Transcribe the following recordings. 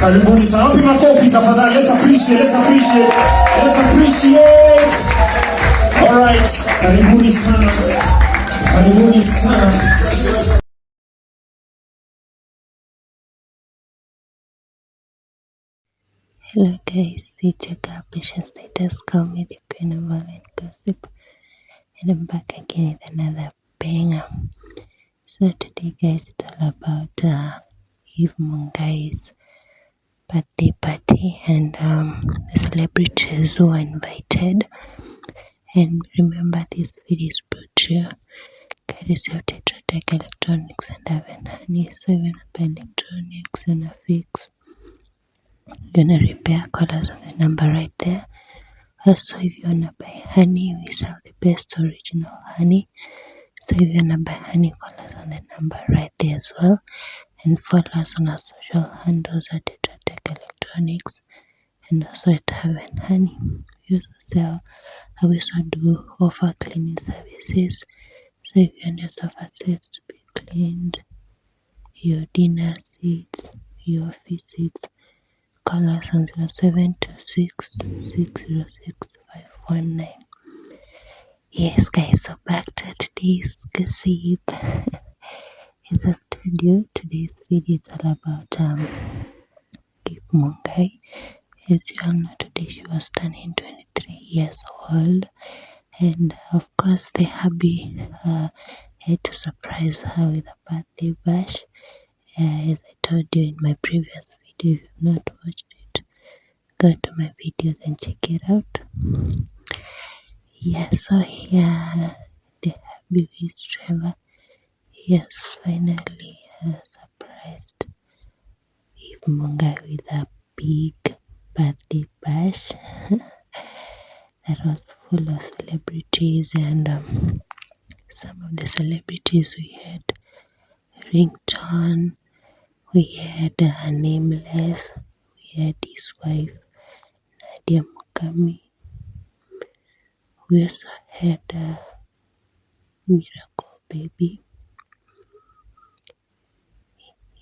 Karibuni sana. Wapi makofi tafadhali. Let's appreciate. All right. Karibuni sana. Hello guys, it's your girl Patient Status, call me the Queen of Online Gossip, and I'm back again with another banger. So today guys, it's all about Mungai'S birthday party and the celebrities who are invited. And remember, this video is brought to you courtesy of Trevor Electronics and Haven Honey. So if you're not buying electronics and a fix, you're gonna repair, call us on the number right there. Also, if you wanna buy honey, we sell the best original honey. So if you wanna buy honey, call us on the number right there as well. And follow us on our social handles at Trevor Electronics and also at Haven Honey. We also do offer cleaning services. So if you want your sofa sets to be cleaned, your dinner seats, your office seats, call us on 0726 606 519. Yes guys, so back to today's gossip. As I've told you, today's video is all about Mungai'S. As you all know, today she was turning 23 years old, and of course the hubby had to surprise her with a birthday bash. As I told you in my previous video, if you've not watched it, go to my videos and check it out. Yeah, so here the hubby is Trevor. He has finally surprised Mungai'S with a big birthday bash that was full of celebrities, and some of the celebrities we had Ringtone, we had Nameless, we had his wife Nadia Mukami, we also had Miracle Baby.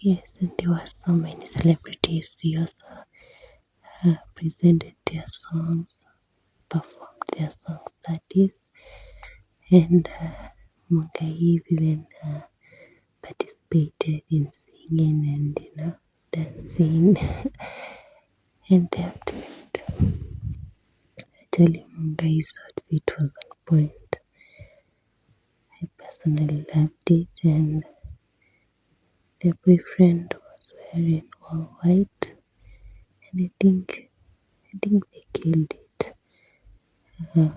Yes, and there were so many celebrities. They also presented their songs, performed their songs, that is, and Mungai'S even participated in singing and dancing and the outfit. Actually, Mungai'S outfit was on point. I personally loved it, and the boyfriend was wearing all white, and I think they killed it. When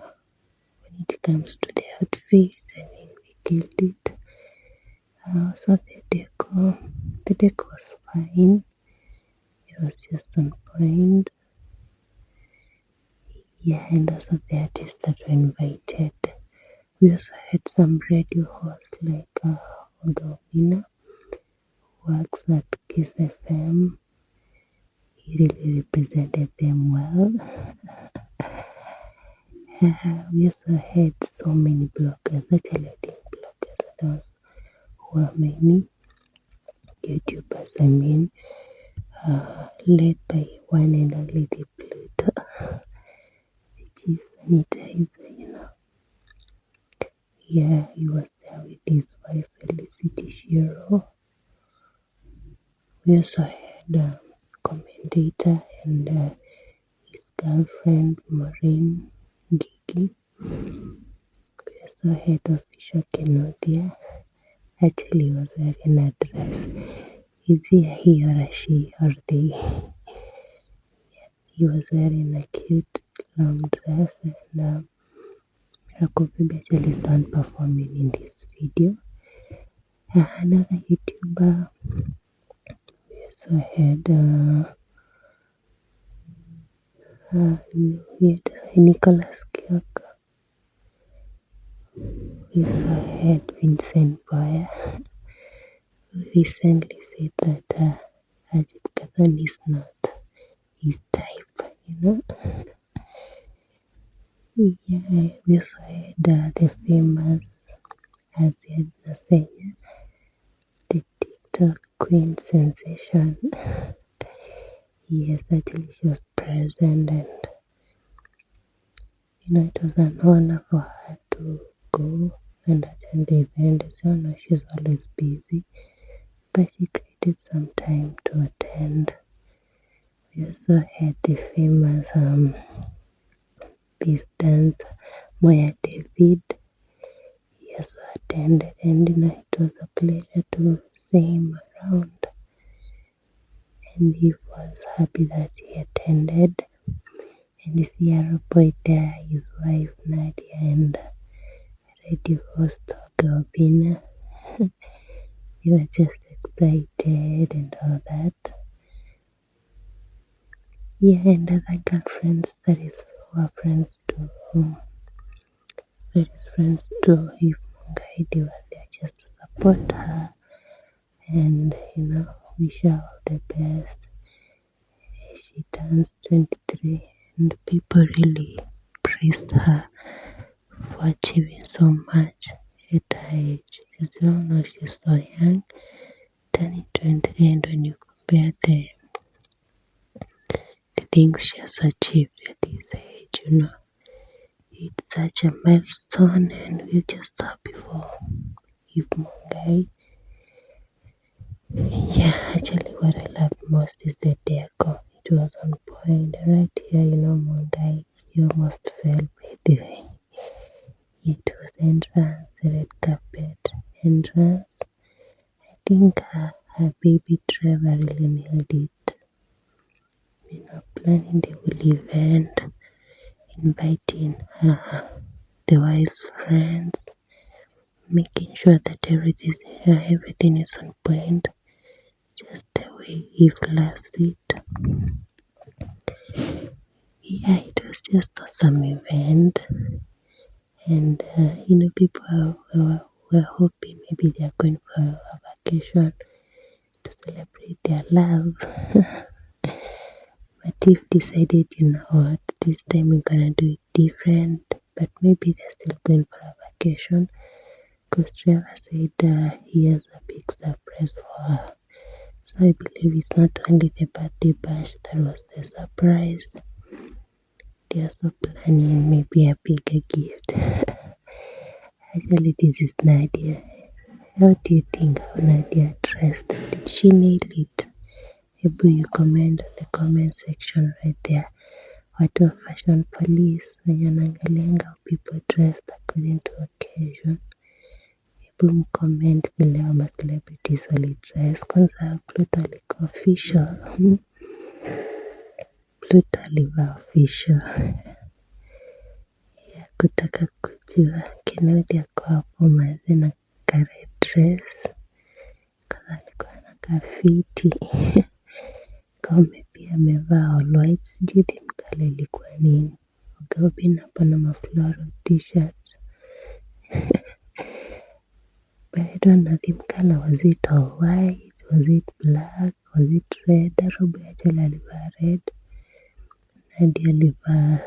it comes to the outfit, I think they killed it. So the decor was fine. It was just on point. Yeah, and also the artists that were invited. We also had some radio hosts like Wagawina, who works at Kiss FM. He really represented them well. We also had so many bloggers. Actually, I think bloggers are the ones who are many YouTubers. I mean, led by one and only the Pluto, the chief sanitizer, Yeah, he was there with his wife Felicity Shiro. We also had a commentator and his girlfriend Maureen Gigi. We also had official Kenodia. Actually, he was wearing a dress. Is he or a she or they? Yeah, he was wearing a cute long dress, and Miracle Baby actually started performing in this video. Another YouTuber. We also had Nicholas Kyoka. We also had Vincent Boya, who recently said that Ajib Kadhan is not his type, Yeah, we also had the famous Aziad Nasenya, the TikTok queen sensation. Yes, actually she was present, and it was an honor for her to go and attend the event. So now she's always busy, but she created some time to attend. We also had the famous peace dance. Moya David, he also attended, and it was a pleasure to see him around. And he was happy that he attended. And you see our boy there, his wife Nadia, and radio host Gabina. They were just excited and all that. Yeah, and other girlfriends that is who are friends to Eve Mungai, they were there just to support her and wish her all the best. She turns 23, and people really praised her for achieving so much at her age. As you all know, she's so young, turning 23, and when you compare the things she has achieved at this age, it's such a milestone, and we're just happy for Eve Mungai. Yeah, actually, what I loved most is the deco. It was on point. Right here, Mungai, you almost fell by the way. It was entrance, red carpet entrance. I think her baby Trevor really nailed it. Planning the whole event, inviting the wife's friends, making sure that everything is on point, just the way Eve loves it. Yeah, it was just awesome event, and people were hoping maybe they are going for a vacation to celebrate their love. But Eve decided, what, this time we're gonna do it different. But maybe they're still going for a vacation, because Trevor said he has a big surprise for her. So I believe it's not only the birthday bash that was the surprise. They are also planning maybe a bigger gift. Actually, this is Nadia. How do you think how Nadia dressed? Did she nail it? Maybe you comment on the comment section right there. What of fashion police? Wanyanangalianga how people dressed according to occasion. Hebu mcomment vile ama celebrities walidress. Kwanza Pluto alikuwa official. Pluto alivaa official. Ya kutaka kujua Kennedy ako hapo mazi na kare dress. Kwanza alikuwa anakaa fiti. Kome pia amevaa all white. Sijui theme colour ilikuwa nini. Gabina hapo na mafloral t-shirts. But I don't know, theme color, was it all white? Was it black? Was it red? Robo actually alivaa red. Nadia alivaa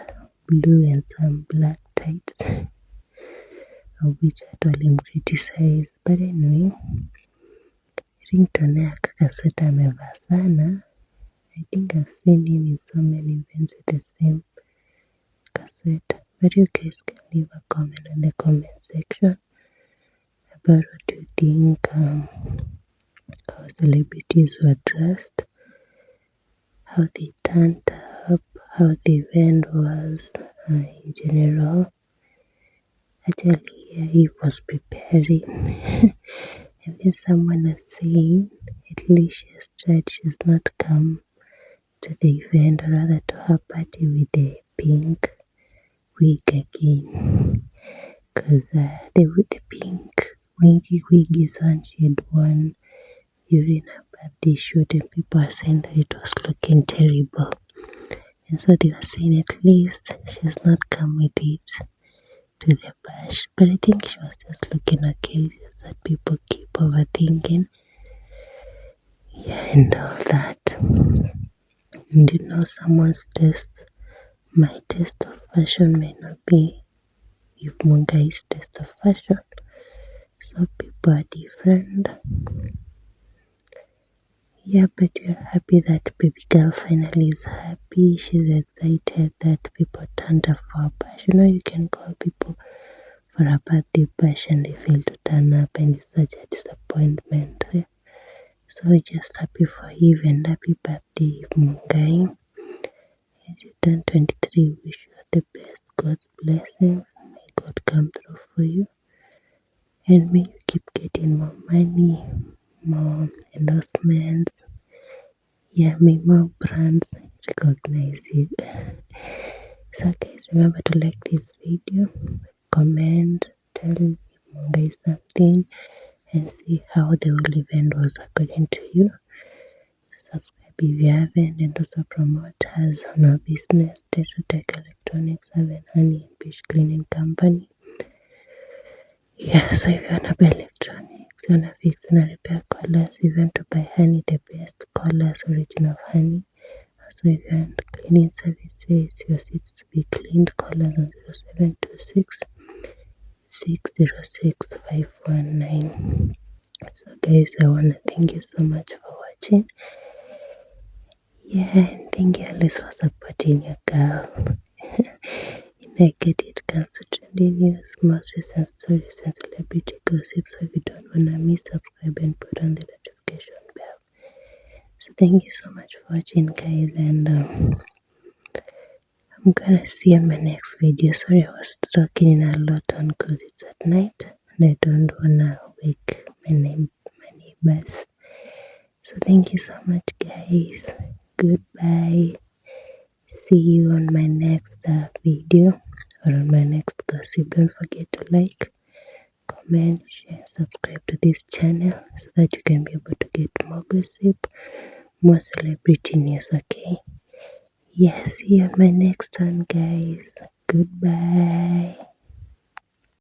blue and some black tights, of which watu walimcriticize. But anyway, ringtone yake kasweta amevaa sana. I think I've seen him in so many events with the same cassette. But you guys can leave a comment in the comment section about what you think, how celebrities were dressed, how they turned up, how the event was in general. Actually, Eve was preparing, and then someone was saying at least she's not come to the event, or rather to her party, with the pink wig again, because the pink wig is one she had worn during her birthday shoot, and people are saying that it was looking terrible, and so they were saying at least she's not come with it to the bash. But I think she was just looking okay, just that people keep overthinking, and all that. And someone's taste, my taste of fashion may not be Eve Mungai'S taste of fashion. So people are different. Yeah, but we're happy that baby girl finally is happy. She's excited that people turned up for a bash. You know, you can call people for a birthday bash and they fail to turn up, and it's such a disappointment. Yeah. So we're just happy for you and happy birthday, Mungai. As you turn 23, wish you the best. God's blessings. May God come through for you. And may you keep getting more money, more endorsements. Yeah, may more brands recognize you. So guys, remember to like this video, comment, tell guys something, and see how the whole event was according to you. Subscribe if you haven't, and also promote us on our business, Tech Electronics, Haven Honey and Fish Cleaning Company. Yeah, so if you wanna buy electronics, you wanna fix and repair collars, if you want to buy honey, the best collars, original honey. So if you want cleaning services, your seats to be cleaned, collars on 0726 606 519. So guys, I wanna thank you so much for watching. Yeah, and thank you Alice for supporting your girl. I get it comes to trending news, most recent stories and celebrity gossip. So if you don't wanna miss, subscribe and put on the notification bell. So thank you so much for watching guys, and I'm gonna see you in my next video. Sorry I was talking a lot on because it's at night and I don't wanna wake my neighbors. So thank you so much guys. Goodbye. See you on my next video or on my next gossip. Don't forget to like, comment, share, subscribe to this channel so that you can be able to get more gossip, more celebrity news. Okay. Yes, see you on my next one guys. Goodbye.